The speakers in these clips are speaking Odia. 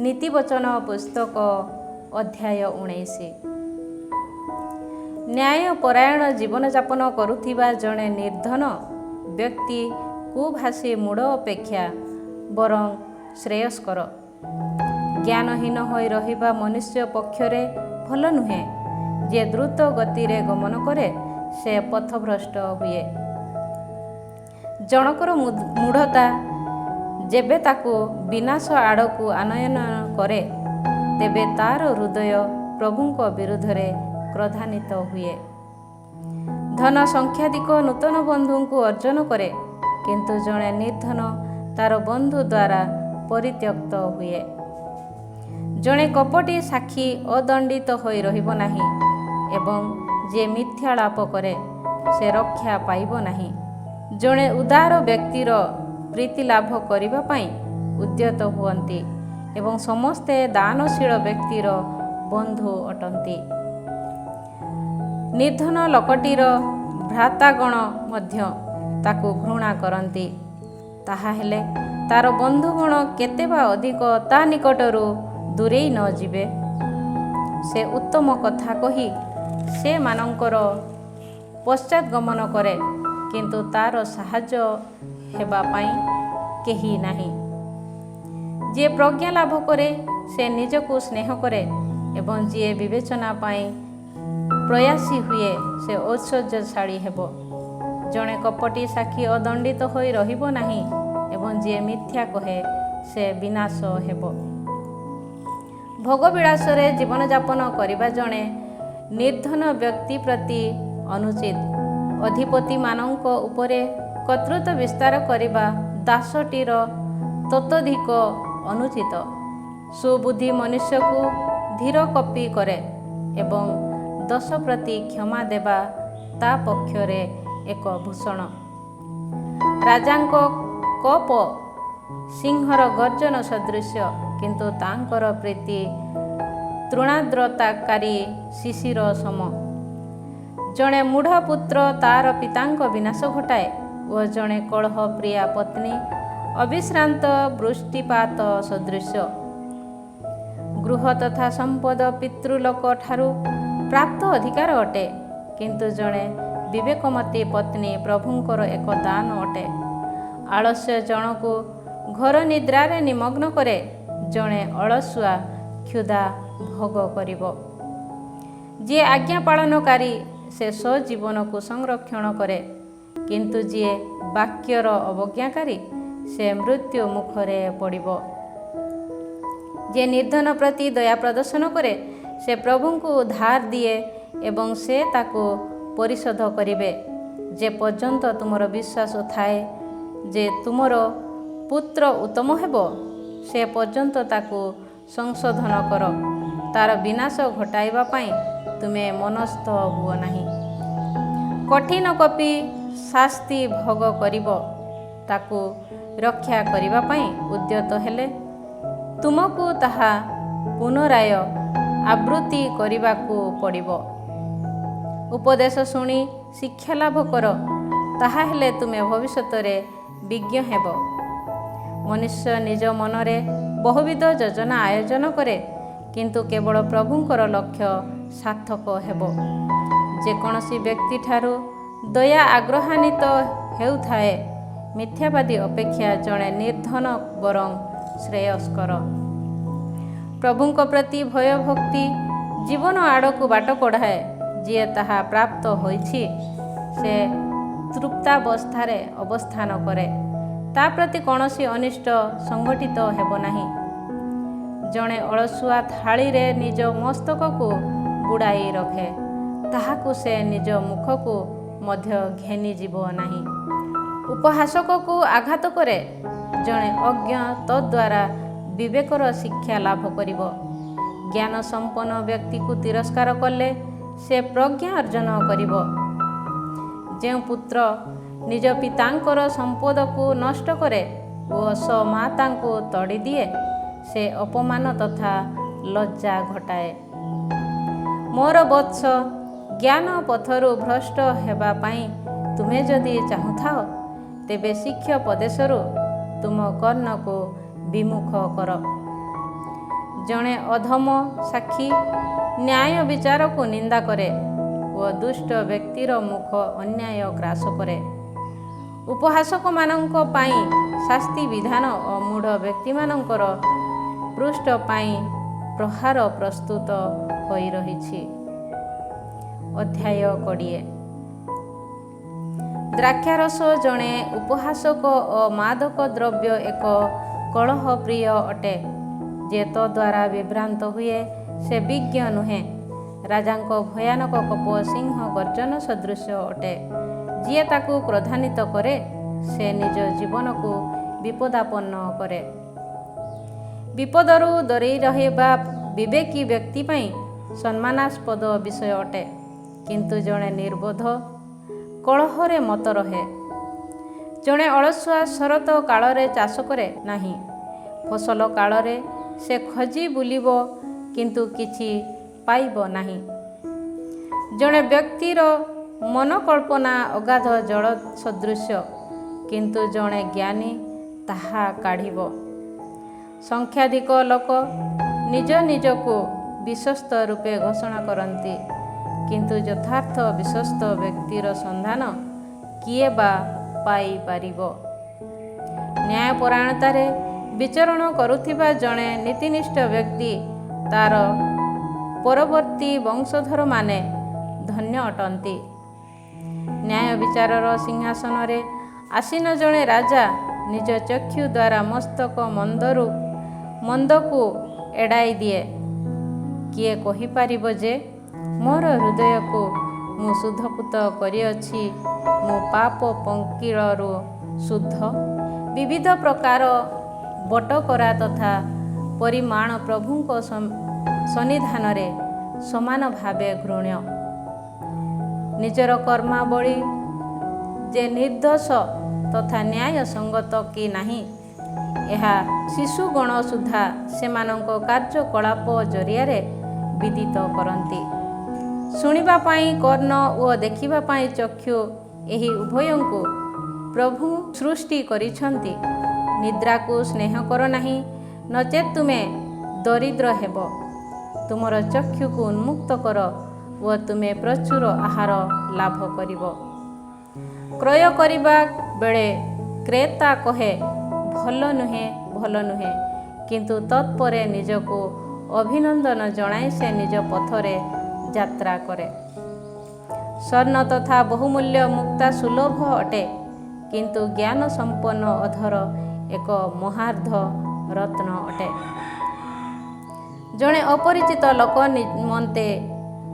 ନୀତିବଚନ ପୁସ୍ତକ ଅଧ୍ୟାୟ 19। ନ୍ୟାୟପରାୟଣ ଜୀବନଯାପନ କରୁଥିବା ଜଣେ ନିର୍ଧନ ବ୍ୟକ୍ତି କୁଭାଷୀ ମୂଢ଼ ଅପେକ୍ଷା ବରଂ ଶ୍ରେୟସ୍କର। ଜ୍ଞାନହୀନ ହୋଇ ରହିବା ମନୁଷ୍ୟ ପକ୍ଷରେ ଭଲ ନୁହେଁ। ଯିଏ ଦ୍ରୁତ ଗତିରେ ଗମନ କରେ ସେ ପଥଭ୍ରଷ୍ଟ ହୁଏ। ଜଣକର ମୂଢ଼ତା ଯେବେ ତାକୁ ବିନାଶ ଆଡ଼କୁ ଆନୟନ କରେ ତେବେ ତାର ହୃଦୟ ପ୍ରଭୁଙ୍କ ବିରୁଦ୍ଧରେ କ୍ରୋଧାନ୍ୱିତ ହୁଏ। ଧନ ସଂଖ୍ୟାଧିକ ନୂତନ ବନ୍ଧୁଙ୍କୁ ଅର୍ଜନ କରେ, କିନ୍ତୁ ଜଣେ ନିର୍ଧନ ତାର ବନ୍ଧୁ ଦ୍ୱାରା ପରିତ୍ୟକ୍ତ ହୁଏ। ଜଣେ କପଟୀ ସାକ୍ଷୀ ଅଦଣ୍ଡିତ ହୋଇ ରହିବ ନାହିଁ, ଏବଂ ଯିଏ ମିଥ୍ୟାଳାପ କରେ ସେ ରକ୍ଷା ପାଇବ ନାହିଁ। ଜଣେ ଉଦାର ବ୍ୟକ୍ତିର ପ୍ରୀତି ଲାଭ କରିବା ପାଇଁ ଉଦ୍ୟତ ହୁଅନ୍ତି, ଏବଂ ସମସ୍ତେ ଦାନଶୀଳ ବ୍ୟକ୍ତିର ବନ୍ଧୁ ଅଟନ୍ତି। ନିର୍ଧନ ଲୋକଟିର ଭ୍ରାତାଗଣ ମଧ୍ୟ ତାକୁ ଘୃଣା କରନ୍ତି, ତାହା ହେଲେ ତାର ବନ୍ଧୁଗଣ କେତେ ବା ଅଧିକ ତା ନିକଟରୁ ଦୂରେଇ ନ ଯିବେ। ସେ ଉତ୍ତମ କଥା କହି ସେମାନଙ୍କର ପଶ୍ଚାତଗମନ କରେ, କିନ୍ତୁ ତାର ସାହାଯ୍ୟ ହେବା ପାଇଁ କେହି ନାହିଁ। ଯିଏ ପ୍ରଜ୍ଞା ଲାଭ କରେ ସେ ନିଜକୁ ସ୍ନେହ କରେ, ଏବଂ ଯିଏ ବିବେଚନା ପାଇଁ ପ୍ରୟାସୀ ହୁଏ ସେ ଐଶ୍ୱର୍ଯ୍ୟଶାଳୀ ହେବ। ଜଣେ କପଟୀ ସାକ୍ଷୀ ଅଦଣ୍ଡିତ ହୋଇ ରହିବ ନାହିଁ, ଏବଂ ଯିଏ ମିଥ୍ୟା କହେ ସେ ବିନାଶ ହେବ। ଭୋଗବିଳାସରେ ଜୀବନଯାପନ କରିବା ଜଣେ ନିର୍ଧନ ବ୍ୟକ୍ତି ପ୍ରତି ଅନୁଚିତ। ଅଧିପତିମାନଙ୍କ ଉପରେ କର୍ତ୍ତୃତ୍ୱ ବିସ୍ତାର କରିବା ଦାସଟିର ତତୋଧିକ ଅନୁଚିତ। ସୁବୁଦ୍ଧି ମନୁଷ୍ୟକୁ ଧୀର କପି କରେ, ଏବଂ ଦୋଷ ପ୍ରତି କ୍ଷମା ଦେବା ତା ପକ୍ଷରେ ଏକ ଭୂଷଣ। ରାଜାଙ୍କ କୋପ ସିଂହର ଗର୍ଜନ ସଦୃଶ, କିନ୍ତୁ ତାଙ୍କର ପ୍ରୀତି ତୃଣାଦ୍ରତାକାରୀ ଶିଶିର ସମ। ଜଣେ ମୂଢ଼ ପୁତ୍ର ତାର ପିତାଙ୍କ ବିନାଶ ଘଟାଏ, ଓ ଜଣେ କଳହ ପ୍ରିୟା ପତ୍ନୀ ଅବିଶ୍ରାନ୍ତ ବୃଷ୍ଟିପାତ ସଦୃଶ। ଗୃହ ତଥା ସମ୍ପଦ ପିତୃଲୋକ ଠାରୁ ପ୍ରାପ୍ତ ଅଧିକାର ଅଟେ, କିନ୍ତୁ ଜଣେ ବିବେକମତୀ ପତ୍ନୀ ପ୍ରଭୁଙ୍କର ଏକ ଦାନ ଅଟେ। ଆଳସ୍ୟ ଜଣକୁ ଘୋର ନିଦ୍ରାରେ ନିମଗ୍ନ କରେ, ଜଣେ ଅଳସୁଆ କ୍ଷୁଧା ଭୋଗ କରିବ। ଯିଏ ଆଜ୍ଞା ପାଳନକାରୀ ସେ ସ୍ୱଜୀବନକୁ ସଂରକ୍ଷଣ କରେ, କିନ୍ତୁ ଯିଏ ବାକ୍ୟର ଅବଜ୍ଞାକାରୀ ସେ ମୃତ୍ୟୁ ମୁଖରେ ପଡ଼ିବ। ଯିଏ ନିର୍ଧନ ପ୍ରତି ଦୟା ପ୍ରଦର୍ଶନ କରେ ସେ ପ୍ରଭୁଙ୍କୁ ଧାର ଦିଏ, ଏବଂ ସେ ତାକୁ ପରିଶୋଧ କରିବେ। ଯେ ପର୍ଯ୍ୟନ୍ତ ତୁମର ବିଶ୍ୱାସ ଥାଏ ଯେ ତୁମର ପୁତ୍ର ଉତ୍ତମ ହେବ, ସେ ପର୍ଯ୍ୟନ୍ତ ତାକୁ ସଂଶୋଧନ କର। ତାର ବିନାଶ ଘଟାଇବା ପାଇଁ ତୁମେ ମନସ୍ଥ ହୁଅ ନାହିଁ। କଠିନ କପି ଶାସ୍ତି ଭୋଗ କରିବ, ତାକୁ ରକ୍ଷା କରିବା ପାଇଁ ଉଦ୍ୟତ ହେଲେ ତୁମକୁ ତାହା ପୁନରାୟ ଆବୃତ୍ତି କରିବାକୁ ପଡ଼ିବ। ଉପଦେଶ ଶୁଣି ଶିକ୍ଷା ଲାଭ କର, ତାହା ହେଲେ ତୁମେ ଭବିଷ୍ୟତରେ ବିଜ୍ଞ ହେବ। ମନୁଷ୍ୟ ନିଜ ମନରେ ବହୁବିଧ ଯୋଜନା ଆୟୋଜନ କରେ, କିନ୍ତୁ କେବଳ ପ୍ରଭୁଙ୍କର ଲକ୍ଷ୍ୟ ସାର୍ଥକ ହେବ। ଯେକୌଣସି ବ୍ୟକ୍ତିଠାରୁ ଦୟା ଆଗ୍ରହାନ୍ୱିତ ହେଉଥାଏ, ମିଥ୍ୟାବାଦୀ ଅପେକ୍ଷା ଜଣେ ନିର୍ଧନ ବରଂ ଶ୍ରେୟସ୍କର। ପ୍ରଭୁଙ୍କ ପ୍ରତି ଭୟଭକ୍ତି ଜୀବନ ଆଡ଼କୁ ବାଟ କଢ଼ାଏ। ଯିଏ ତାହା ପ୍ରାପ୍ତ ହୋଇଛି ସେ ତୃପ୍ତାବସ୍ଥାରେ ଅବସ୍ଥାନ କରେ, ତା ପ୍ରତି କୌଣସି ଅନିଷ୍ଟ ସଂଘଟିତ ହେବ ନାହିଁ। ଜଣେ ଅଳସୁଆ ଥାଳିରେ ନିଜ ମସ୍ତକକୁ ବୁଡ଼ାଇ ରଖେ, ତାହାକୁ ସେ ନିଜ ମୁଖକୁ ମଧ୍ୟ ଘେନିଯିବ ନାହିଁ। ଉପହାସକକୁ ଆଘାତ କରେ, ଜଣେ ଅଜ୍ଞ ତଦ୍ୱାରା ବିବେକର ଶିକ୍ଷା ଲାଭ କରିବ। ଜ୍ଞାନ ସମ୍ପନ୍ନ ବ୍ୟକ୍ତିକୁ ତିରସ୍କାର କଲେ ସେ ପ୍ରଜ୍ଞା ଅର୍ଜନ କରିବ। ଯେଉଁ ପୁତ୍ର ନିଜ ପିତାଙ୍କର ସମ୍ପଦକୁ ନଷ୍ଟ କରେ ଓ ସ୍ୱମାତାଙ୍କୁ ତଡ଼ିଦିଏ, ସେ ଅପମାନ ତଥା ଲଜ୍ଜା ଘଟାଏ। ମୋର ବତ୍ସ, ଜ୍ଞାନ ପଥରୁ ଭ୍ରଷ୍ଟ ହେବା ପାଇଁ ତୁମେ ଯଦି ଚାହୁଁଥାଅ, ତେବେ ଶିକ୍ଷୋପଦେଶରୁ ତୁମ କର୍ଣ୍ଣକୁ ବିମୁଖ କର। ଜଣେ ଅଧମ ସାକ୍ଷୀ ନ୍ୟାୟ ବିଚାରକୁ ନିନ୍ଦା କରେ ଓ ଦୁଷ୍ଟ ବ୍ୟକ୍ତିର ମୁଖ ଅନ୍ୟାୟ ଗ୍ରାସ କରେ। ଉପହାସକମାନଙ୍କ ପାଇଁ ଶାସ୍ତି ବିଧାନ ଓ ମୂଢ଼ ବ୍ୟକ୍ତିମାନଙ୍କର ପୃଷ୍ଠ ପାଇଁ ପ୍ରହାର ପ୍ରସ୍ତୁତ ହୋଇ ରହିଛି। ଅଧ୍ୟାୟ 20। ଦ୍ରାକ୍ଷାରସ ଜଣେ ଉପହାସକ ଓ ମାଦକ ଦ୍ରବ୍ୟ ଏକ କଳହ ପ୍ରିୟ ଅଟେ। ଯେ ତଦ୍ୱାରା ବିଭ୍ରାନ୍ତ ହୁଏ ସେ ବିଜ୍ଞ ନୁହେଁ। ରାଜାଙ୍କ ଭୟାନକ କୋପ ସିଂହ ଗର୍ଜନ ସଦୃଶ ଅଟେ। ଯିଏ ତାକୁ କ୍ରୋଧାନ୍ୱିତ କରେ ସେ ନିଜ ଜୀବନକୁ ବିପଦାପନ୍ନ କରେ। ବିପଦରୁ ଦୂରେଇ ରହିବା ବିବେକୀ ବ୍ୟକ୍ତି ପାଇଁ ସମ୍ମାନାସ୍ପଦ ବିଷୟ ଅଟେ। କିନ୍ତୁ ଜଣେ ନିର୍ବୋଧ କଳହରେ ମତ ରହେ। ଜଣେ ଅଳସୁଆ ଶରତ କାଳରେ ଚାଷ କରେ ନାହିଁ। ଫସଲ କାଳରେ ସେ ଖୋଜି ବୁଲିବ କିନ୍ତୁ କିଛି ପାଇବ ନାହିଁ। ଜଣେ ବ୍ୟକ୍ତିର ମନକଳ୍ପନା ଅଗାଧ ଜଳ ସଦୃଶ କିନ୍ତୁ ଜଣେ ଜ୍ଞାନୀ ତାହା କାଢ଼ିବ। ସଂଖ୍ୟାଧିକ ଲୋକ ନିଜ ନିଜକୁ ବିଶ୍ୱସ୍ତ ରୂପେ ଘୋଷଣା କରନ୍ତି କିନ୍ତୁ ଯଥାର୍ଥ ବିଶ୍ୱସ୍ତ ବ୍ୟକ୍ତିର ସନ୍ଧାନ କିଏ ବା ପାଇପାରିବ? ନ୍ୟାୟପରାୟଣତାରେ ବିଚରଣ କରୁଥିବା ଜଣେ ନୀତିନିଷ୍ଠ ବ୍ୟକ୍ତି ତାର ପରବର୍ତ୍ତୀ ବଂଶଧରମାନେ ଧନ୍ୟ ଅଟନ୍ତି। ନ୍ୟାୟ ବିଚାରର ସିଂହାସନରେ ଆସୀନ ଜଣେ ରାଜା ନିଜ ଚକ୍ଷୁ ଦ୍ୱାରା ମସ୍ତକ ମନ୍ଦକୁ ଏଡ଼ାଇ ଦିଏ। କିଏ କହିପାରିବ ଯେ ମୋର ହୃଦୟକୁ ମୁଁ ଶୁଦ୍ଧପୂତ କରିଅଛି, ମୁଁ ପାପ ପଙ୍କିଳରୁ ଶୁଦ୍ଧ? ବିବିଧ ପ୍ରକାର ବଟକରା ତଥା ପରିମାଣ ପ୍ରଭୁଙ୍କ ସନ୍ନିଧାନରେ ସମାନ ଭାବେ ଘୃଣ୍ୟ। ନିଜର କର୍ମାବଳୀ ଯେ ନିର୍ଦ୍ଦୋଷ ତଥା ନ୍ୟାୟ ସଙ୍ଗତ କି ନାହିଁ ଏହା ଶିଶୁଗଣ ସୁଦ୍ଧା ସେମାନଙ୍କ କାର୍ଯ୍ୟକଳାପ ଜରିଆରେ ବିଦିତ କରନ୍ତି। ଶୁଣିବା ପାଇଁ କର୍ଣ୍ଣ ଓ ଦେଖିବା ପାଇଁ ଚକ୍ଷୁ ଏହି ଉଭୟଙ୍କୁ ପ୍ରଭୁ ସୃଷ୍ଟି କରିଛନ୍ତି। ନିଦ୍ରାକୁ ସ୍ନେହ କର ନାହିଁ ନଚେତ୍ ତୁମେ ଦରିଦ୍ର ହେବ। ତୁମର ଚକ୍ଷୁକୁ ଉନ୍ମୁକ୍ତ କର ଓ ତୁମେ ପ୍ରଚୁର ଆହାର ଲାଭ କରିବ। କ୍ରୟ କରିବା ବେଳେ କ୍ରେତା କହେ ଭଲ ନୁହେଁ ଭଲ ନୁହେଁ, କିନ୍ତୁ ତତ୍ପରେ ନିଜକୁ ଅଭିନନ୍ଦନ ଜଣାଇ ସେ ନିଜ ପଥରେ ଯାତ୍ରା କରେ। ସ୍ୱର୍ଣ୍ଣ ତଥା ବହୁମୂଲ୍ୟ ମୁକ୍ତା ସୁଲଭ ଅଟେ, କିନ୍ତୁ ଜ୍ଞାନ ସମ୍ପନ୍ନ ଅଧର ଏକ ମହାର୍ଘ ରତ୍ନ ଅଟେ। ଜଣେ ଅପରିଚିତ ଲୋକ ନିମନ୍ତେ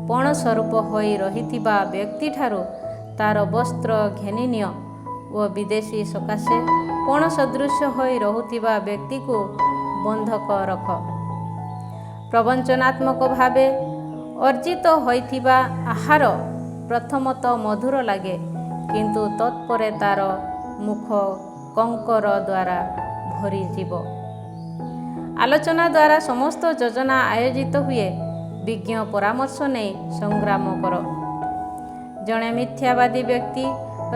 ପଣ ସ୍ୱରୂପ ହୋଇ ରହିଥିବା ବ୍ୟକ୍ତିଠାରୁ ତାର ବସ୍ତ୍ର ଘେନିନିଅ ଓ ବିଦେଶୀ ସକାଶେ ପଣ ସଦୃଶ ହୋଇ ରହୁଥିବା ବ୍ୟକ୍ତିକୁ ବନ୍ଧକ ରଖ। ପ୍ରବଞ୍ଚନାତ୍ମକ ଭାବେ ଅର୍ଜିତ ହୋଇଥିବା ଆହାର ପ୍ରଥମତଃ ମଧୁର ଲାଗେ, କିନ୍ତୁ ତତ୍ପରେ ତାର ମୁଖ କଙ୍କର ଦ୍ୱାରା ଭରିଯିବ। ଆଲୋଚନା ଦ୍ୱାରା ସମସ୍ତ ଯୋଜନା ଆୟୋଜିତ ହୁଏ। ବିଜ୍ଞ ପରାମର୍ଶ ନେଇ ସଂଗ୍ରାମ କର। ଜଣେ ମିଥ୍ୟାବାଦୀ ବ୍ୟକ୍ତି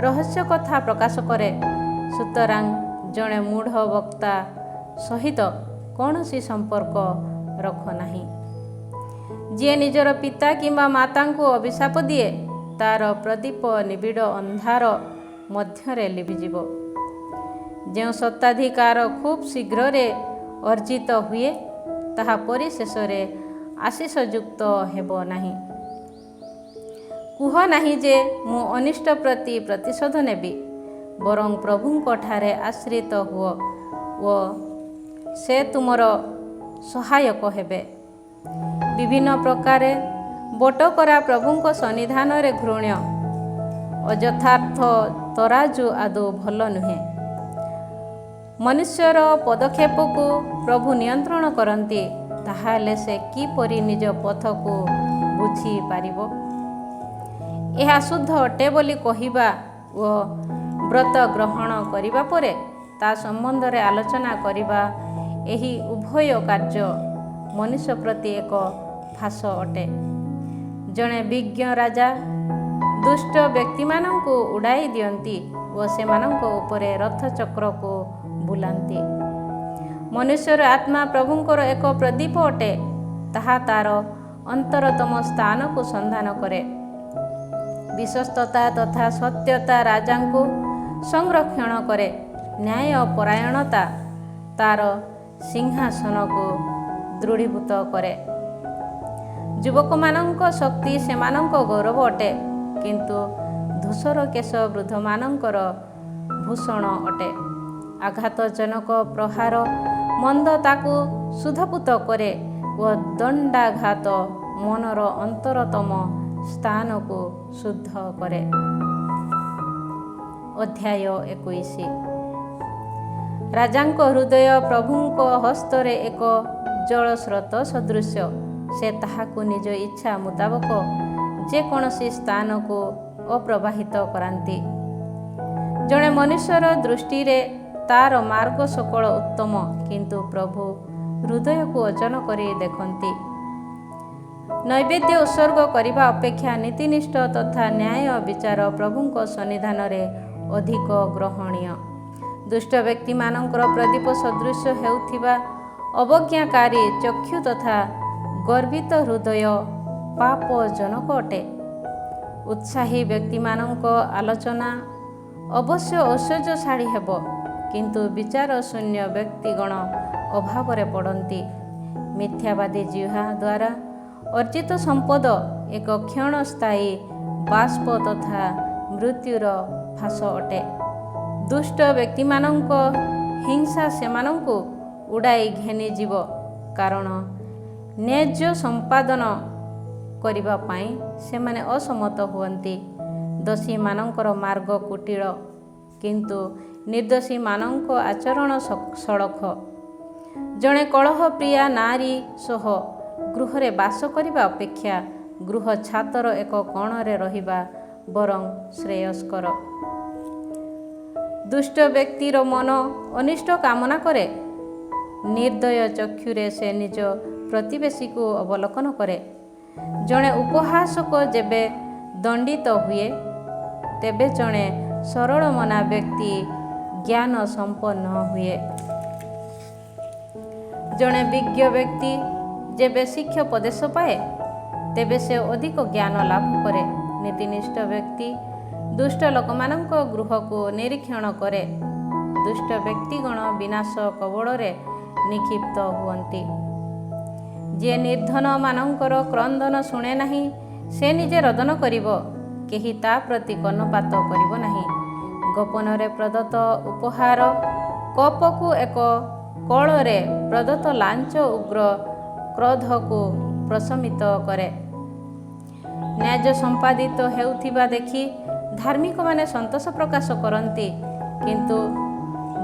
ରହସ୍ୟ କଥା ପ୍ରକାଶ କରେ, ସୁତରାଂ ଜଣେ ମୂଢ଼ ବକ୍ତା ସହିତ କୌଣସି ସମ୍ପର୍କ ରଖ ନାହିଁ। ଯିଏ ନିଜର ପିତା କିମ୍ବା ମାତାଙ୍କୁ ଅଭିଶାପ ଦିଏ ତାର ପ୍ରଦୀପ ନିବିଡ଼ ଅନ୍ଧାର ମଧ୍ୟରେ ଲିଭିଯିବ। ଯେଉଁ ସତ୍ତାଧିକାର ଖୁବ୍ ଶୀଘ୍ରରେ ଅର୍ଜିତ ହୁଏ ତାହା ପରିଶେଷରେ ଆଶୀଷଯୁକ୍ତ ହେବ ନାହିଁ। କୁହ ନାହିଁ ଯେ ମୁଁ ଅନିଷ୍ଟ ପ୍ରତି ପ୍ରତିଶୋଧ ନେବି, ବରଂ ପ୍ରଭୁଙ୍କ ଠାରେ ଆଶ୍ରିତ ହୁଅ ଓ ସେ ତୁମର ସହାୟକ ହେବେ। ବିଭିନ୍ନ ପ୍ରକାରେ ବଟକରା ପ୍ରଭୁଙ୍କ ସନ୍ନିଧାନରେ ଘୃଣ୍ୟ। ଅଯଥାର୍ଥ ତରାଜୁ ଆଦୌ ଭଲ ନୁହେଁ। ମନୁଷ୍ୟର ପଦକ୍ଷେପକୁ ପ୍ରଭୁ ନିୟନ୍ତ୍ରଣ କରନ୍ତି, ତାହାହେଲେ ସେ କିପରି ନିଜ ପଥକୁ ବୁଝିପାରିବ? ଏହା ଶୁଦ୍ଧ ଅଟେ ବୋଲି କହିବା ଓ ବ୍ରତ ଗ୍ରହଣ କରିବା ପରେ ତା ସମ୍ବନ୍ଧରେ ଆଲୋଚନା କରିବା, ଏହି ଉଭୟ କାର୍ଯ୍ୟ ମନୁଷ୍ୟ ପ୍ରତି ଏକ ଫାଶ ଅଟେ। ଜଣେ ବିଜ୍ଞ ରାଜା ଦୁଷ୍ଟ ବ୍ୟକ୍ତିମାନଙ୍କୁ ଉଡ଼ାଇ ଦିଅନ୍ତି ଓ ସେମାନଙ୍କ ଉପରେ ରଥଚକ୍ରକୁ ବୁଲାନ୍ତି। ମନୁଷ୍ୟର ଆତ୍ମା ପ୍ରଭୁଙ୍କର ଏକ ପ୍ରଦୀପ ଅଟେ। ତାହା ତା'ର ଅନ୍ତରତମ ସ୍ଥାନକୁ ସନ୍ଧାନ କରେ। ବିଶ୍ୱସ୍ତତା ତଥା ସତ୍ୟତା ରାଜାଙ୍କୁ ସଂରକ୍ଷଣ କରେ। ନ୍ୟାୟ ପରାୟଣତା ତା'ର ସିଂହାସନକୁ ଦୃଢ଼ୀଭୂତ କରେ। ଯୁବକମାନଙ୍କ ଶକ୍ତି ସେମାନଙ୍କ ଗୌରବ ଅଟେ, କିନ୍ତୁ ଧୂସର କେଶ ବୃଦ୍ଧମାନଙ୍କର ଭୂଷଣ ଅଟେ। ଆଘାତଜନକ ପ୍ରହାର ମନ୍ଦ ତାକୁ ସୁଧପୁତ କରେ ଓ ଦଣ୍ଡାଘାତ ମନର ଅନ୍ତରତମ ସ୍ଥାନକୁ ଶୁଦ୍ଧ କରେ। ଅଧ୍ୟାୟ 21। ରାଜାଙ୍କ ହୃଦୟ ପ୍ରଭୁଙ୍କ ହସ୍ତରେ ଏକ ଜଳସ୍ରୋତ ସଦୃଶ। ସେ ତାହାକୁ ନିଜ ଇଚ୍ଛା ମୁତାବକ ଯେକୌଣସି ସ୍ଥାନକୁ ଅପ୍ରବାହିତ କରାନ୍ତି। ଜଣେ ମନୁଷ୍ୟର ଦୃଷ୍ଟିରେ ତା'ର ମାର୍ଗ ସକଳ ଉତ୍ତମ, କିନ୍ତୁ ପ୍ରଭୁ ହୃଦୟକୁ ଓଜନ କରି ଦେଖନ୍ତି। ନୈବେଦ୍ୟ ଉତ୍ସର୍ଗ କରିବା ଅପେକ୍ଷା ନୀତିନିଷ୍ଠ ତଥା ନ୍ୟାୟ ବିଚାର ପ୍ରଭୁଙ୍କ ସନ୍ନିଧାନରେ ଅଧିକ ଗ୍ରହଣୀୟ। ଦୁଷ୍ଟ ବ୍ୟକ୍ତିମାନଙ୍କର ପ୍ରଦୀପ ସଦୃଶ ହେଉଥିବା ଅବଜ୍ଞାକାରୀ ଚକ୍ଷୁ ତଥା ଗର୍ବିତ ହୃଦୟ ପାପଜନକ ଅଟେ। ଉତ୍ସାହୀ ବ୍ୟକ୍ତିମାନଙ୍କ ଆଲୋଚନା ଅବଶ୍ୟ ଐଶ୍ୱର୍ଯ୍ୟଶାଳୀ ହେବ, କିନ୍ତୁ ବିଚାର ଶୂନ୍ୟ ବ୍ୟକ୍ତିଗଣ ଅଭାବରେ ପଡ଼ନ୍ତି। ମିଥ୍ୟାବାଦୀ ଜିହ୍ୱା ଦ୍ୱାରା ଅର୍ଜିତ ସମ୍ପଦ ଏକ କ୍ଷଣସ୍ଥାୟୀ ବାଷ୍ପ ତଥା ମୃତ୍ୟୁର ଫାଶ ଅଟେ। ଦୁଷ୍ଟ ବ୍ୟକ୍ତିମାନଙ୍କ ହିଂସା ସେମାନଙ୍କୁ ଉଡ଼ାଇ ଘେନିଯିବ, କାରଣ ନ୍ୟାଯ୍ୟ ସମ୍ପାଦନ କରିବା ପାଇଁ ସେମାନେ ଅସମତ ହୁଅନ୍ତି। ଦୋଷୀମାନଙ୍କର ମାର୍ଗ କୁଟିଳ, କିନ୍ତୁ ନିର୍ଦ୍ଦୋଷୀମାନଙ୍କ ଆଚରଣ ସଳଖ। ଜଣେ କଳହପ୍ରିୟା ନାରୀ ସହ ଗୃହରେ ବାସ କରିବା ଅପେକ୍ଷା ଗୃହ ଛାତର ଏକ କୋଣରେ ରହିବା ବରଂ ଶ୍ରେୟସ୍କର। ଦୁଷ୍ଟ ବ୍ୟକ୍ତିର ମନ ଅନିଷ୍ଟ କାମନା କରେ। ନିର୍ଦ୍ଦୟ ଚକ୍ଷୁରେ ସେ ନିଜ ପ୍ରତିବେଶୀକୁ ଅବଲୋକନ କରେ। ଜଣେ ଉପହାସକ ଯେବେ ଦଣ୍ଡିତ ହୁଏ, ତେବେ ଜଣେ ସରଳମନା ବ୍ୟକ୍ତି ଜ୍ଞାନ ସମ୍ପନ୍ନ ହୁଏ। ଜଣେ ବିଜ୍ଞ ବ୍ୟକ୍ତି ଯେବେ ଶିକ୍ଷୋପଦେଶ ପାଏ, ତେବେ ସେ ଅଧିକ ଜ୍ଞାନ ଲାଭ କରେ। ନୀତିନିଷ୍ଠ ବ୍ୟକ୍ତି ଦୁଷ୍ଟ ଲୋକମାନଙ୍କ ଗୃହକୁ ନିରୀକ୍ଷଣ କରେ। ଦୁଷ୍ଟ ବ୍ୟକ୍ତିଗଣ ବିନାଶ କବଳରେ ନିକ୍ଷିପ୍ତ ହୁଅନ୍ତି। ଯିଏ ନିର୍ଦ୍ଧନମାନଙ୍କର କ୍ରନ୍ଦନ ଶୁଣେ ନାହିଁ, ସେ ନିଜେ ରୋଦନ କରିବ, କେହି ତା ପ୍ରତି କର୍ଣ୍ଣପାତ କରିବ ନାହିଁ। ଗୋପନରେ ପ୍ରଦତ୍ତ ଉପହାର କୋପକୁ ଏକ କଳରେ ପ୍ରଦତ୍ତ ଲାଞ୍ଚ ଉଗ୍ର କ୍ରୋଧକୁ ପ୍ରଶମିତ କରେ। ନ୍ୟାୟ ସମ୍ପାଦିତ ହେଉଥିବା ଦେଖି ଧାର୍ମିକମାନେ ସନ୍ତୋଷ ପ୍ରକାଶ କରନ୍ତି, କିନ୍ତୁ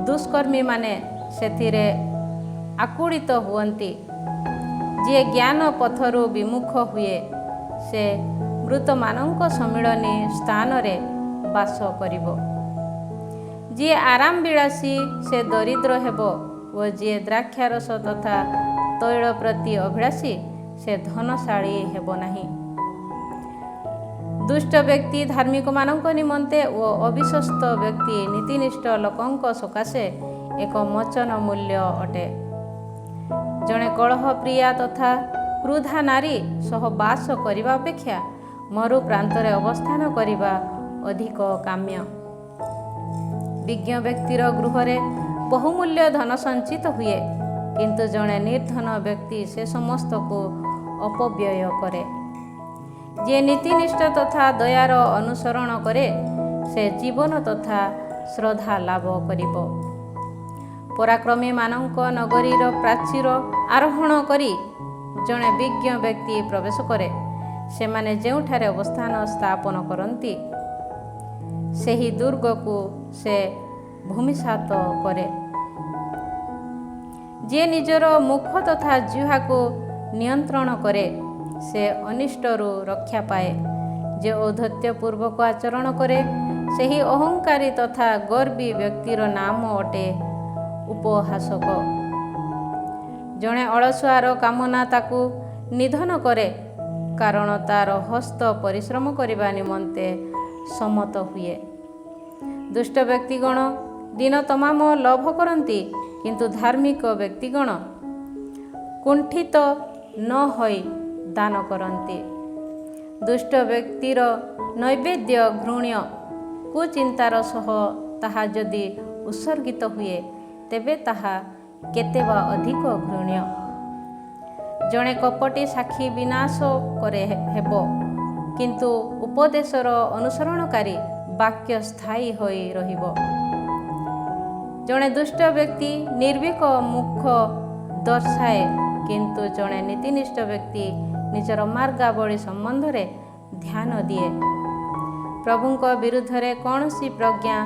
ଦୁଷ୍କର୍ମୀମାନେ ସେଥିରେ ଆକୁଳିତ ହୁଅନ୍ତି। ଯିଏ ଜ୍ଞାନ ପଥରୁ ବିମୁଖ ହୁଏ, ସେ ମୃତମାନଙ୍କ ସମ୍ମିଳନୀ ସ୍ଥାନରେ ବାସ କରିବ। ଯିଏ ଆରାମବିଳାସୀ, ସେ ଦରିଦ୍ର ହେବ ଓ ଯିଏ ଦ୍ରାକ୍ଷାରସ ତଥା ତୈଳ ପ୍ରତି ଅଭିଳାଷୀ, ସେ ଧନଶାଳୀ ହେବ ନାହିଁ। ଦୁଷ୍ଟ ବ୍ୟକ୍ତି ଧାର୍ମିକମାନଙ୍କ ନିମନ୍ତେ ଓ ଅବିଶ୍ୱସ୍ତ ବ୍ୟକ୍ତି ନୀତିନିଷ୍ଠ ଲୋକଙ୍କ ସକାଶେ ଏକ ମୋଚନ ମୂଲ୍ୟ ଅଟେ। ଜଣେ କଳହପ୍ରିୟା ତଥା କ୍ରୁଧା ନାରୀ ସହ ବାସ କରିବା ଅପେକ୍ଷା ମରୁ ପ୍ରାନ୍ତରେ ଅବସ୍ଥାନ କରିବା ଅଧିକ କାମ୍ୟ। ବିଜ୍ଞ ବ୍ୟକ୍ତିର ଗୃହରେ ବହୁମୂଲ୍ୟ ଧନ ସଞ୍ଚିତ ହୁଏ, କିନ୍ତୁ ଜଣେ ନିର୍ଦ୍ଧନ ବ୍ୟକ୍ତି ସେ ସମସ୍ତକୁ ଅପବ୍ୟୟ କରେ। ଯିଏ ନୀତିନିଷ୍ଠ ତଥା ଦୟାର ଅନୁସରଣ କରେ, ସେ ଜୀବନ ତଥା ଶ୍ରଦ୍ଧା ଲାଭ କରିବ। ପରାକ୍ରମୀମାନଙ୍କ ନଗରୀର ପ୍ରାଚୀର ଆରୋହଣ କରି ଜଣେ ବିଜ୍ଞ ବ୍ୟକ୍ତି ପ୍ରବେଶ କରେ। ସେମାନେ ଯେଉଁଠାରେ ଅବସ୍ଥାନ ସ୍ଥାପନ କରନ୍ତି, ସେହି ଦୁର୍ଗକୁ ସେ ଭୂମିସାତ କରେ। ଯିଏ ନିଜର ମୁଖ ତଥା ଜିହ୍ୱାକୁ ନିୟନ୍ତ୍ରଣ କରେ, ସେ ଅନିଷ୍ଟରୁ ରକ୍ଷା ପାଏ। ଯେ ଔଦ୍ଧତ୍ୟପୂର୍ବକ ଆଚରଣ କରେ, ସେହି ଅହଙ୍କାରୀ ତଥା ଗର୍ବୀ ବ୍ୟକ୍ତିର ନାମ ଅଟେ ଉପହାସକ। ଜଣେ ଅଳସୁଆର କାମନା ତାକୁ ନିଧନ କରେ, କାରଣ ତା'ର ହସ୍ତ ପରିଶ୍ରମ କରିବା ନିମନ୍ତେ ସମ୍ମତ ହୁଏ। ଦୁଷ୍ଟ ବ୍ୟକ୍ତିଗଣ ଦିନ ତମାମ ଲୋଭ କରନ୍ତି, କିନ୍ତୁ ଧାର୍ମିକ ବ୍ୟକ୍ତିଗଣ କୁଣ୍ଠିତ ନ ହୋଇ ଦାନ କରନ୍ତି। ଦୁଷ୍ଟ ବ୍ୟକ୍ତିର ନୈବେଦ୍ୟ ଘୃଣ୍ୟ କୁଚିନ୍ତାର ସହ ତାହା ଯଦି ଉତ୍ସର୍ଗିତ ହୁଏ, ତେବେ ତାହା କେତେ ବା ଅଧିକ ଘୃଣ୍ୟ। ଜଣେ କପଟୀ ସାକ୍ଷୀ ବିନାଶ କରେ ହେବ, କିନ୍ତୁ ଉପଦେଶର ଅନୁସରଣକାରୀ ବାକ୍ୟ ସ୍ଥାୟୀ ହୋଇ ରହିବ। ଜଣେ ଦୁଷ୍ଟ ବ୍ୟକ୍ତି ନିର୍ଭୀକ ମୁଖ ଦର୍ଶାଏ, କିନ୍ତୁ ଜଣେ ନୀତିନିଷ୍ଠ ବ୍ୟକ୍ତି ନିଜର ମାର୍ଗାବଳୀ ସମ୍ବନ୍ଧରେ ଧ୍ୟାନ ଦିଏ। ପ୍ରଭୁଙ୍କ ବିରୁଦ୍ଧରେ କୌଣସି ପ୍ରଜ୍ଞା,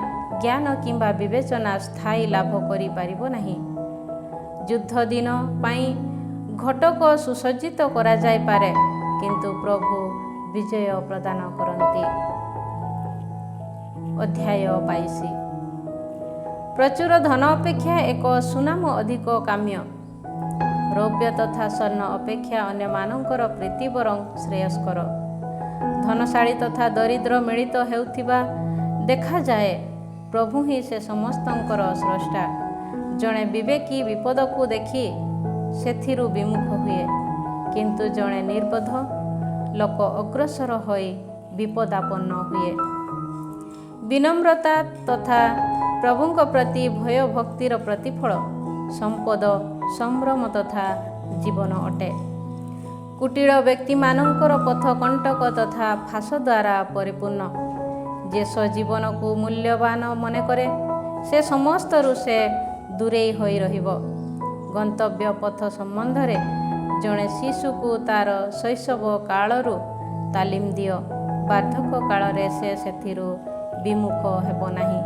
ଜ୍ଞାନ କିମ୍ବା ବିବେଚନା ସ୍ଥାୟୀ ଲାଭ କରିପାରିବ ନାହିଁ। ଯୁଦ୍ଧ ଦିନ ପାଇଁ ଘଟକ ସୁସଜ୍ଜିତ କରାଯାଇପାରେ, କିନ୍ତୁ ପ୍ରଭୁ ବିଜୟ ପ୍ରଦାନ କରନ୍ତି। ଅଧ୍ୟାୟ 22। ପ୍ରଚୁର ଧନ ଅପେକ୍ଷା ଏକ ସୁନାମ ଅଧିକ କାମ୍ୟ। ରୌପ୍ୟ ତଥା ସ୍ୱର୍ଣ୍ଣ ଅପେକ୍ଷା ଅନ୍ୟମାନଙ୍କର ପ୍ରୀତି ବରଂ ଶ୍ରେୟସ୍କର। ଧନଶାଳୀ ତଥା ଦରିଦ୍ର ମିଳିତ ହେଉଥିବା ଦେଖାଯାଏ, ପ୍ରଭୁ ହିଁ ସେ ସମସ୍ତଙ୍କର ସ୍ରଷ୍ଟା। ଜଣେ ବିବେକୀ ବିପଦକୁ ଦେଖି ସେଥିରୁ ବିମୁଖ ହୁଏ, କିନ୍ତୁ ଜଣେ ନିର୍ବୋଧ ଲୋକ ଅଗ୍ରସର ହୋଇ ବିପଦାପନ୍ନ ହୁଏ। ବିନମ୍ରତା ତଥା ପ୍ରଭୁଙ୍କ ପ୍ରତି ଭୟଭକ୍ତିର ପ୍ରତିଫଳ ସମ୍ପଦ, ସମ୍ଭ୍ରମ ତଥା ଜୀବନ ଅଟେ। କୁଟିଳ ବ୍ୟକ୍ତିମାନଙ୍କର ପଥ କଣ୍ଟକ ତଥା ଫାଶ ଦ୍ୱାରା ପରିପୂର୍ଣ୍ଣ। ଯେ ସ୍ୱଜୀବନକୁ ମୂଲ୍ୟବାନ ମନେକରେ, ସେ ସମସ୍ତରୁ ସେ ଦୂରେଇ ହୋଇ ରହିବ। ଗନ୍ତବ୍ୟ ପଥ ସମ୍ବନ୍ଧରେ ଜଣେ ଶିଶୁକୁ ତାର ଶୈଶବ କାଳରୁ ତାଲିମ ଦିଅ, ବାର୍ଦ୍ଧକ୍ୟ କାଳରେ ସେ ସେଥିରୁ ବିମୁଖ ହେବ ନାହିଁ।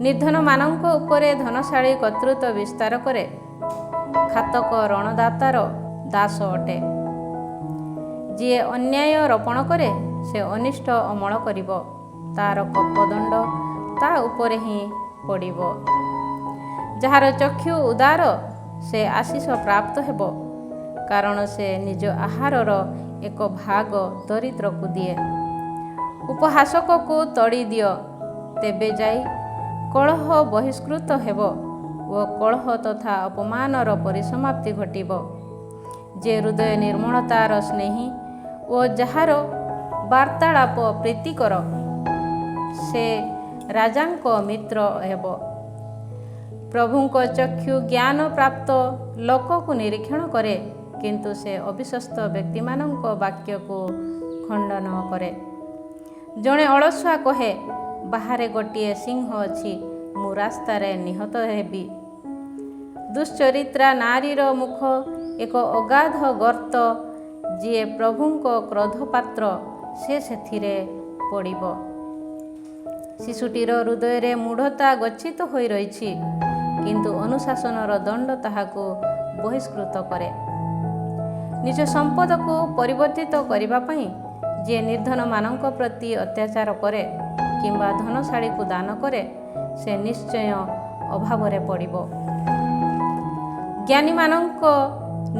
ନିର୍ଦ୍ଧନମାନଙ୍କ ଉପରେ ଧନଶାଳୀ କର୍ତ୍ତୃତ୍ୱ ବିସ୍ତାର କରେ, ଘାତକ ରଣଦାତାର ଦାସ ଅଟେ। ଯିଏ ଅନ୍ୟାୟ ରୋପଣ କରେ, ସେ ଅନିଷ୍ଟ ଅମଳ କରିବ, ତାର କପଦଣ୍ଡ ତା ଉପରେ ହିଁ ପଡ଼ିବ। ଯାହାର ଚକ୍ଷୁ ଉଦାର, ସେ ଆଶୀଷ ପ୍ରାପ୍ତ ହେବ, କାରଣ ସେ ନିଜ ଆହାରର ଏକ ଭାଗ ଦରିଦ୍ରକୁ ଦିଏ। ଉପହାସକକୁ ତଡ଼ି ଦିଅ, ତେବେ ଯାଇ କଳହ ବହିଷ୍କୃତ ହେବ ଓ କଳହ ତଥା ଅପମାନର ପରିସମାପ୍ତି ଘଟିବ। ଯେ ହୃଦୟ ନିର୍ମଳତାର ସ୍ନେହୀ ଓ ଯାହାର ବାର୍ତ୍ତାଳାପ ପ୍ରୀତିକର, ସେ ରାଜାଙ୍କ ମିତ୍ର ହେବ। ପ୍ରଭୁଙ୍କ ଚକ୍ଷୁ ଜ୍ଞାନ ପ୍ରାପ୍ତ ଲୋକକୁ ନିରୀକ୍ଷଣ କରେ, କିନ୍ତୁ ସେ ଅବିଶ୍ୱସ୍ତ ବ୍ୟକ୍ତିମାନଙ୍କ ବାକ୍ୟକୁ ଖଣ୍ଡନ କରେ। ଜଣେ ଅଳସୁଆ କହେ, ବାହାରେ ଗୋଟିଏ ସିଂହ ଅଛି, ମୁଁ ରାସ୍ତାରେ ନିହତ ହେବି। ଦୁଶ୍ଚରିତ୍ରା ନାରୀର ମୁଖ ଏକ ଅଗାଧ ଗର୍ତ୍ତ। ଯିଏ ପ୍ରଭୁଙ୍କ କ୍ରୋଧପାତ୍ର, ସେ ସେଥିରେ ପଡ଼ିବ। ଶିଶୁଟିର ହୃଦୟରେ ମୂଢ଼ତା ଗଚ୍ଛିତ ହୋଇ ରହିଛି, କିନ୍ତୁ ଅନୁଶାସନର ଦଣ୍ଡ ତାହାକୁ ବହିଷ୍କୃତ କରେ। ନିଜ ସମ୍ପଦକୁ ପରିବର୍ତ୍ତିତ କରିବା ପାଇଁ ଯିଏ ନିର୍ଦ୍ଧନମାନଙ୍କ ପ୍ରତି ଅତ୍ୟାଚାର କରେ କିମ୍ବା ଧନଶାଳୀକୁ ଦାନ କରେ, ସେ ନିଶ୍ଚୟ ଅଭାବରେ ପଡ଼ିବ। ଜ୍ଞାନୀମାନଙ୍କ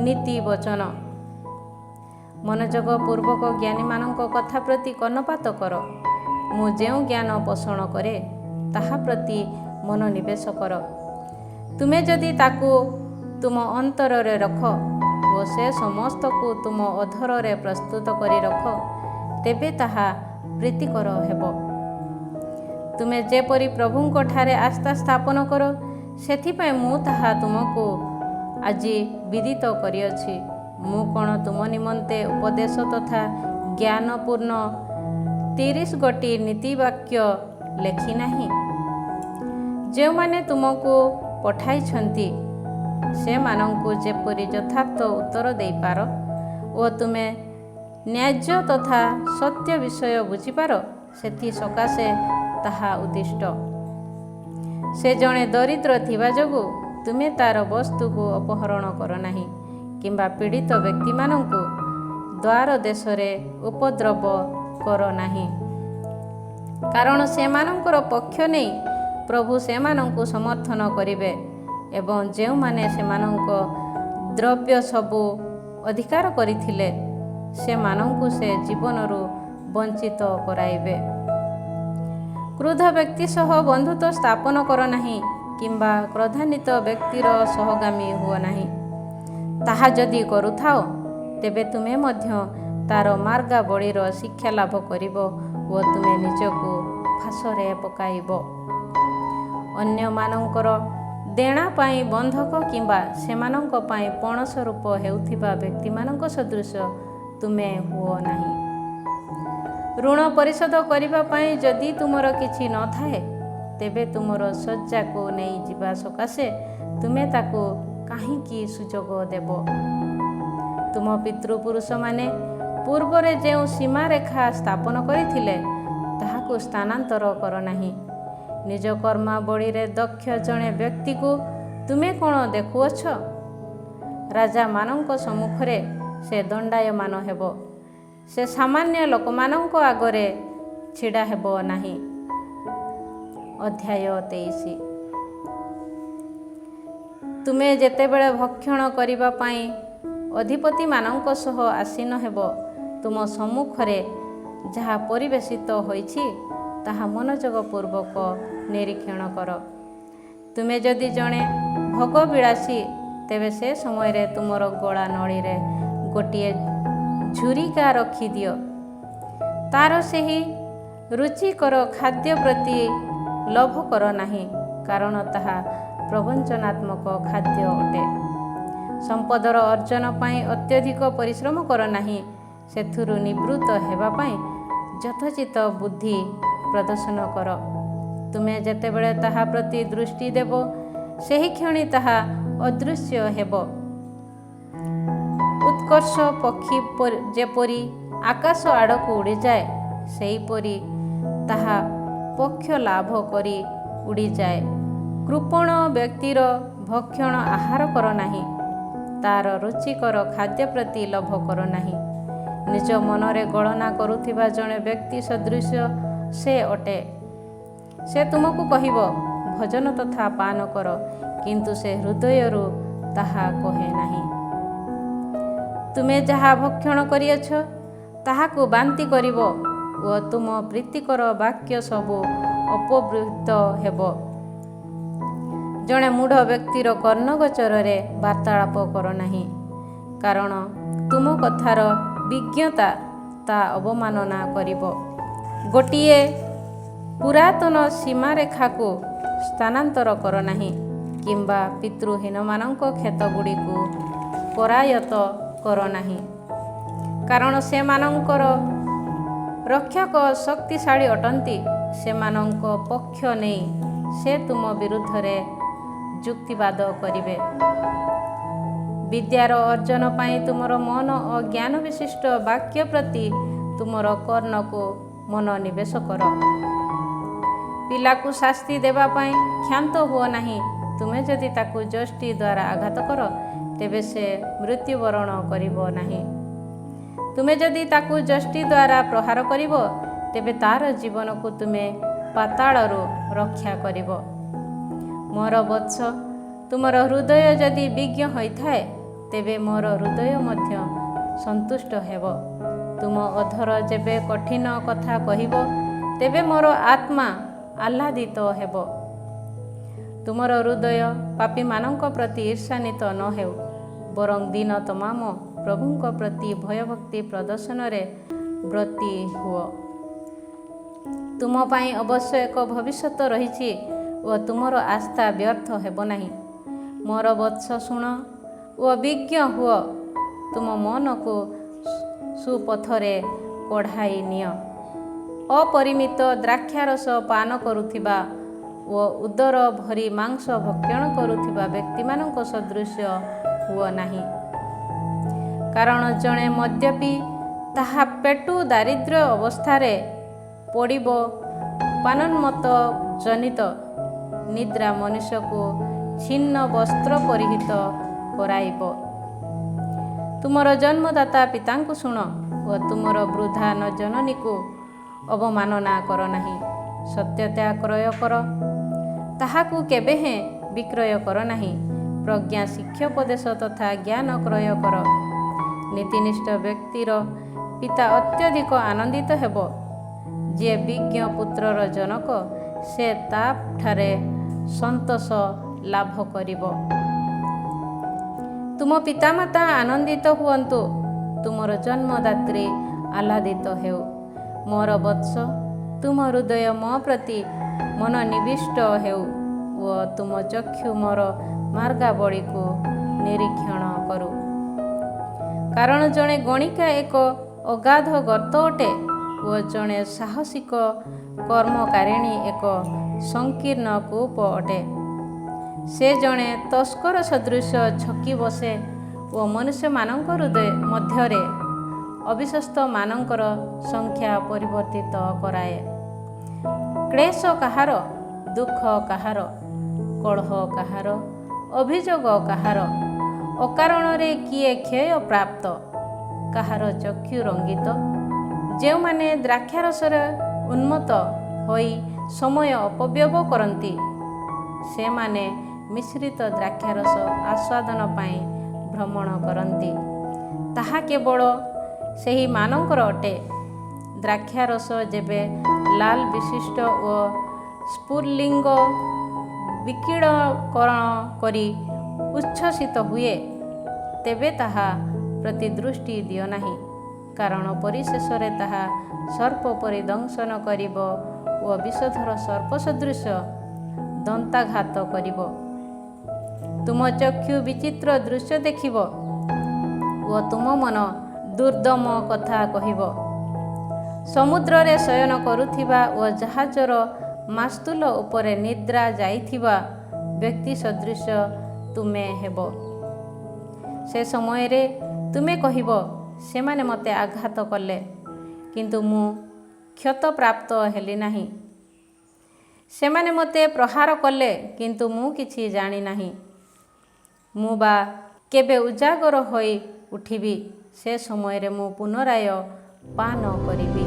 ନୀତି ବଚନ। ମନୋଯୋଗ ପୂର୍ବକ ଜ୍ଞାନୀମାନଙ୍କ କଥା ପ୍ରତି କର୍ଣ୍ଣପାତ କର। ମୁଁ ଯେଉଁ ଜ୍ଞାନ ପୋଷଣ କରେ, ତାହା ପ୍ରତି ମନୋନିବେଶ କର। ତୁମେ ଯଦି ତାକୁ ତୁମ ଅନ୍ତରରେ ରଖ ଓ ସେ ସମସ୍ତକୁ ତୁମ ଅଧରରେ ପ୍ରସ୍ତୁତ କରି ରଖ, ତେବେ ତାହା ପ୍ରୀତିକର ହେବ। ତୁମେ ଯେପରି ପ୍ରଭୁଙ୍କ ଠାରେ ଆସ୍ଥା ସ୍ଥାପନ କର, ସେଥିପାଇଁ ମୁଁ ତାହା ତୁମକୁ ଆଜି ବିଦିତ କରିଅଛି। ମୁଁ କ'ଣ ତୁମ ନିମନ୍ତେ ଉପଦେଶ ତଥା ଜ୍ଞାନପୂର୍ଣ୍ଣ 30 ଗୋଟି ନୀତିବାକ୍ୟ ଲେଖି ନାହିଁ? ଯେଉଁମାନେ ତୁମକୁ ପଠାଇଛନ୍ତି, ସେମାନଙ୍କୁ ଯେପରି ଯଥାର୍ଥ ଉତ୍ତର ଦେଇପାର ଓ ତୁମେ ନ୍ୟାଯ୍ୟ ତଥା ସତ୍ୟ ବିଷୟ ବୁଝିପାର, ସେଥିସକାଶେ ତାହା ଉଦ୍ଦିଷ୍ଟ। ସେ ଜଣେ ଦରିଦ୍ର ଥିବା ଯୋଗୁଁ ତୁମେ ତାର ବସ୍ତୁକୁ ଅପହରଣ କର ନାହିଁ, କିମ୍ବା ପୀଡ଼ିତ ବ୍ୟକ୍ତିମାନଙ୍କୁ ଦ୍ୱାର ଦେଶରେ ଉପଦ୍ରବ କର ନାହିଁ। କାରଣ ସେମାନଙ୍କର ପକ୍ଷ ନେଇ ପ୍ରଭୁ ସେମାନଙ୍କୁ ସମର୍ଥନ କରିବେ ଏବଂ ଯେଉଁମାନେ ସେମାନଙ୍କ ଦ୍ରବ୍ୟ ସବୁ ଅଧିକାର କରିଥିଲେ, ସେମାନଙ୍କୁ ସେ ଜୀବନରୁ ବଞ୍ଚିତ କରାଇବେ। କ୍ରୋଧ ବ୍ୟକ୍ତି ସହ ବନ୍ଧୁତ୍ୱ ସ୍ଥାପନ କର ନାହିଁ କିମ୍ବା କ୍ରୋଧାନ୍ୱିତ ବ୍ୟକ୍ତିର ସହଗାମୀ ହୁଅ ନାହିଁ। ତାହା ଯଦି କରୁଥାଅ ତେବେ ତୁମେ ମଧ୍ୟ ତାର ମାର୍ଗାବଳୀର ଶିକ୍ଷା ଲାଭ କରିବ ଓ ତୁମେ ନିଜକୁ ଫାଶରେ ପକାଇବ। ଅନ୍ୟମାନଙ୍କର ଦେଣା ପାଇଁ ବନ୍ଧକ କିମ୍ବା ସେମାନଙ୍କ ପାଇଁ ପଣ ସ୍ୱରୂପ ହେଉଥିବା ବ୍ୟକ୍ତିମାନଙ୍କ ସଦୃଶ ତୁମେ ହୁଅ ନାହିଁ। ଋଣ ପରିଶୋଧ କରିବା ପାଇଁ ଯଦି ତୁମର କିଛି ନଥାଏ ତେବେ ତୁମର ଶଯ୍ୟାକୁ ନେଇ ଯିବା ସକାଶେ ତୁମେ ତାକୁ କାହିଁକି ସୁଯୋଗ ଦେବ? ତୁମ ପିତୃପୁରୁଷମାନେ ପୂର୍ବରେ ଯେଉଁ ସୀମାରେଖା ସ୍ଥାପନ କରିଥିଲେ ତାହାକୁ ସ୍ଥାନାନ୍ତର କର ନାହିଁ। ନିଜ କର୍ମାବଳୀରେ ଦକ୍ଷ ଜଣେ ବ୍ୟକ୍ତିକୁ ତୁମେ କ'ଣ ଦେଖୁଅଛ? ରାଜାମାନଙ୍କ ସମ୍ମୁଖରେ ସେ ଦଣ୍ଡାୟମାନ ହେବ, ସେ ସାମାନ୍ୟ ଲୋକମାନଙ୍କ ଆଗରେ ଛିଡ଼ା ହେବ ନାହିଁ। ଅଧ୍ୟାୟ 23। ତୁମେ ଯେତେବେଳେ ଭକ୍ଷଣ କରିବା ପାଇଁ ଅଧିପତିମାନଙ୍କ ସହ ଆସୀନ ହେବ, ତୁମ ସମ୍ମୁଖରେ ଯାହା ପରିବେଶିତ ହୋଇଛି ତାହା ମନୋଯୋଗପୂର୍ବକ ନିରୀକ୍ଷଣ କର। ତୁମେ ଯଦି ଜଣେ ଭୋଗବିଳାସୀ ତେବେ ସେ ସମୟରେ ତୁମର ଗଳା ନଳୀରେ ଗୋଟିଏ ଝୁରିକା ରଖିଦିଅ। ତାର ସେହି ରୁଚିକର ଖାଦ୍ୟ ପ୍ରତି ଲୋଭ କର ନାହିଁ, କାରଣ ତାହା ପ୍ରବଞ୍ଚନାତ୍ମକ ଖାଦ୍ୟ ଅଟେ। ସମ୍ପଦର ଅର୍ଜନ ପାଇଁ ଅତ୍ୟଧିକ ପରିଶ୍ରମ କର ନାହିଁ, ସେଥିରୁ ନିବୃତ୍ତ ହେବା ପାଇଁ ଯଥୋଚିତ ବୁଦ୍ଧି ପ୍ରଦର୍ଶନ କର। ତୁମେ ଯେତେବେଳେ ତାହା ପ୍ରତି ଦୃଷ୍ଟି ଦେବ ସେହି କ୍ଷଣି ତାହା ଅଦୃଶ୍ୟ ହେବ। ଉତ୍କର୍ଷ ପକ୍ଷୀ ଯେପରି ଆକାଶ ଆଡ଼କୁ ଉଡ଼ିଯାଏ ସେହିପରି ତାହା ପକ୍ଷ ଲାଭ କରି ଉଡ଼ିଯାଏ। କୃପଣ ବ୍ୟକ୍ତିର ଭକ୍ଷଣ ଆହାର କର ନାହିଁ, ତାର ରୁଚିକର ଖାଦ୍ୟ ପ୍ରତି ଲୋଭ କର ନାହିଁ। ନିଜ ମନରେ ଗଣନା କରୁଥିବା ଜଣେ ବ୍ୟକ୍ତି ସଦୃଶ ସେ ଅଟେ। ସେ ତୁମକୁ କହିବ ଭୋଜନ ତଥା ପାନ କର, କିନ୍ତୁ ସେ ହୃଦୟରୁ ତାହା କହେ ନାହିଁ। ତୁମେ ଯାହା ଭକ୍ଷଣ କରିଅଛ ତାହାକୁ ବାନ୍ତି କରିବ ଓ ତୁମ ପ୍ରୀତିକର ବାକ୍ୟ ସବୁ ଅପବୃତ ହେବ। ଜଣେ ମୂଢ଼ ବ୍ୟକ୍ତିର କର୍ଣ୍ଣଗୋଚରରେ ବାର୍ତ୍ତାଳାପ କର ନାହିଁ, କାରଣ ତୁମ କଥାର ବିଜ୍ଞତା ତା ଅବମାନନା କରିବ। ଗୋଟିଏ ପୁରାତନ ସୀମାରେଖାକୁ ସ୍ଥାନାନ୍ତର କର ନାହିଁ କିମ୍ବା ପିତୃହୀନମାନଙ୍କ କ୍ଷେତଗୁଡ଼ିକୁ କରାୟତ୍ତ କର ନାହିଁ, କାରଣ ସେମାନଙ୍କର ରକ୍ଷକ ଶକ୍ତିଶାଳୀ ଅଟନ୍ତି। ସେମାନଙ୍କ ପକ୍ଷ ନେଇ ସେ ତୁମ ବିରୁଦ୍ଧରେ ଯୁକ୍ତିବାଦ କରିବେ। ବିଦ୍ୟାର ଅର୍ଜନ ପାଇଁ ତୁମର ମନ ଓ ଜ୍ଞାନ ବିଶିଷ୍ଟ ବାକ୍ୟ ପ୍ରତି ତୁମର କର୍ଣ୍ଣକୁ ମନୋନିବେଶ କର। ପିଲାକୁ ଶାସ୍ତି ଦେବା ପାଇଁ କ୍ଷାନ୍ତ ହୁଅ ନାହିଁ। ତୁମେ ଯଦି ତାକୁ ଯଷ୍ଟି ଦ୍ୱାରା ଆଘାତ କର ତେବେ ସେ ମୃତ୍ୟୁବରଣ କରିବ ନାହିଁ। ତୁମେ ଯଦି ତାକୁ ଯଷ୍ଟି ଦ୍ୱାରା ପ୍ରହାର କରିବ ତେବେ ତାର ଜୀବନକୁ ତୁମେ ପାତାଳରୁ ରକ୍ଷା କରିବ। ମୋର ବତ୍ସ, ତୁମର ହୃଦୟ ଯଦି ବିଜ୍ଞ ହୋଇଥାଏ ତେବେ ମୋର ହୃଦୟ ମଧ୍ୟ ସନ୍ତୁଷ୍ଟ ହେବ। ତୁମ ଅଧର ଯେବେ କଠିନ କଥା କହିବ ତେବେ ମୋର ଆତ୍ମା ଆହ୍ଲାଦିତ ହେବ। ତୁମର ହୃଦୟ ପାପୀମାନଙ୍କ ପ୍ରତି ଈର୍ଷାନ୍ୱିତ ନ ହେଉ, ବରଂ ଦିନ ତମାମ ପ୍ରଭୁଙ୍କ ପ୍ରତି ଭୟଭକ୍ତି ପ୍ରଦର୍ଶନରେ ବ୍ରତୀ ହୁଅ। ତୁମ ପାଇଁ ଅବଶ୍ୟ ଏକ ଭବିଷ୍ୟତ ରହିଛି ଓ ତୁମର ଆସ୍ଥା ବ୍ୟର୍ଥ ହେବ ନାହିଁ। ମୋର ବତ୍ସ ଶୁଣ ଓ ବିଜ୍ଞ ହୁଅ। ତୁମ ମନକୁ ସୁପଥରେ କଢ଼ାଇ ନିଅ। ଅପରିମିତ ଦ୍ରାକ୍ଷାରସ ପାନ କରୁଥିବା ଓ ଉଦର ଭରି ମାଂସ ଭକ୍ଷଣ କରୁଥିବା ବ୍ୟକ୍ତିମାନଙ୍କ ସଦୃଶ ହୁଅ ନାହିଁ, କାରଣ ଜଣେ ମଦ୍ୟପୀ ତାହା ପେଟୁ ଦାରିଦ୍ର୍ୟ ଅବସ୍ଥାରେ ପଡ଼ିବ। ପାନୋନ୍ମତ୍ତ ଜନିତ ନିଦ୍ରା ମନୁଷ୍ୟକୁ ଛିନ୍ନ ବସ୍ତ୍ର ପରିହିତ କରାଇବ। ତୁମର ଜନ୍ମଦାତା ପିତାଙ୍କୁ ଶୁଣ ଓ ତୁମର ବୃଦ୍ଧା ଜନନୀକୁ ଅବମାନନା କର ନାହିଁ। ସତ୍ୟତା କ୍ରୟ କର, ତାହାକୁ କେବେ ହେଁ ବିକ୍ରୟ କର ନାହିଁ। ପ୍ରଜ୍ଞା ଶିକ୍ଷୋପଦେଶ ତଥା ଜ୍ଞାନ କ୍ରୟ କର। ନୀତିନିଷ୍ଠ ବ୍ୟକ୍ତିର ପିତା ଅତ୍ୟଧିକ ଆନନ୍ଦିତ ହେବ। ଯିଏ ବିଜ୍ଞ ପୁତ୍ରର ଜନକ ସେ ତାଠାରେ ସନ୍ତୋଷ ଲାଭ କରିବ। ତୁମ ପିତାମାତା ଆନନ୍ଦିତ ହୁଅନ୍ତୁ, ତୁମର ଜନ୍ମଦାତ୍ରୀ ଆହ୍ଲାଦିତ ହେଉ। ମୋର ବତ୍ସ, ତୁମ ହୃଦୟ ମୋ ପ୍ରତି ମନୋନିବିଷ୍ଟ ହେଉ ଓ ତୁମ ଚକ୍ଷୁ ମୋର ମାର୍ଗାବଳୀକୁ ନିରୀକ୍ଷଣ କରୁ। କାରଣ ଜଣେ ଗଣିକା ଏକ ଅଗାଧ ଗର୍ତ୍ତ ଅଟେ ଓ ଜଣେ ସାହସିକ କର୍ମକାରିଣୀ ଏକ ସଂକୀର୍ଣ୍ଣ କୂପ ଅଟେ। ସେ ଜଣେ ତସ୍କର ସଦୃଶ ଛକି ବସେ ଓ ମନୁଷ୍ୟମାନଙ୍କ ହୃଦୟ ମଧ୍ୟରେ ଅବିଶ୍ୱସ୍ତମାନଙ୍କର ସଂଖ୍ୟା ପରିବର୍ତ୍ତିତ କରାଏ। କ୍ଲେଶ କାହାର, ଦୁଃଖ କାହାର, କଳହ କାହାର, ଅଭିଯୋଗ କାହାର, ଅକାରଣରେ କିଏ କ୍ଷୟ ପ୍ରାପ୍ତ, କାହାର ଚକ୍ଷୁ ରଙ୍ଗିତ। ଯେଉଁମାନେ ଦ୍ରାକ୍ଷାରସରେ ଉନ୍ମତ୍ତ ହୋଇ ସମୟ ଅପବ୍ୟୟ କରନ୍ତି, ସେମାନେ ମିଶ୍ରିତ ଦ୍ରାକ୍ଷାରସ ଆସ୍ୱାଦନ ପାଇଁ ଭ୍ରମଣ କରନ୍ତି। ତାହା କେବଳ ସେହିମାନଙ୍କର ଅଟେ। ଦ୍ରାକ୍ଷାରସ ଯେବେ ଲାଲ ବିଶିଷ୍ଟ ଓ ସ୍ଫୁଲିଙ୍ଗ ବିକିଳକରଣ କରି ଉଚ୍ଛ୍ୱସିତ ହୁଏ, ତେବେ ତାହା ପ୍ରତି ଦୃଷ୍ଟି ଦିଅ ନାହିଁ, କାରଣ ପରିଶେଷରେ ତାହା ସର୍ପ ପରି ଦଂଶନ କରିବ ଓ ବିଷଧର ସର୍ପ ସଦୃଶ ଦନ୍ତାଘାତ କରିବ। ତୁମ ଚକ୍ଷୁ ବିଚିତ୍ର ଦୃଶ୍ୟ ଦେଖିବ ଓ ତୁମ ମନ ଦୁର୍ଦ୍ଦମ କଥା କହିବ। ସମୁଦ୍ରରେ ଶୟନ କରୁଥିବା ଓ ଜାହାଜର ମାସ୍ତୁଲ ଉପରେ ନିଦ୍ରା ଯାଇଥିବା ବ୍ୟକ୍ତି ସଦୃଶ ତୁମେ ହେବ। ସେ ସମୟରେ ତୁମେ କହିବ, ସେମାନେ ମୋତେ ଆଘାତ କଲେ, କିନ୍ତୁ ମୁଁ କ୍ଷତପ୍ରାପ୍ତ ହେଲି ନାହିଁ। ସେମାନେ ମୋତେ ପ୍ରହାର କଲେ, କିନ୍ତୁ ମୁଁ କିଛି ଜାଣିନାହିଁ। ମୁଁ ବା କେବେ ଉଜାଗର ହୋଇ ଉଠିବି, ସେ ସମୟରେ ମୁଁ ପୁନରାୟ ପାନ କରିବି।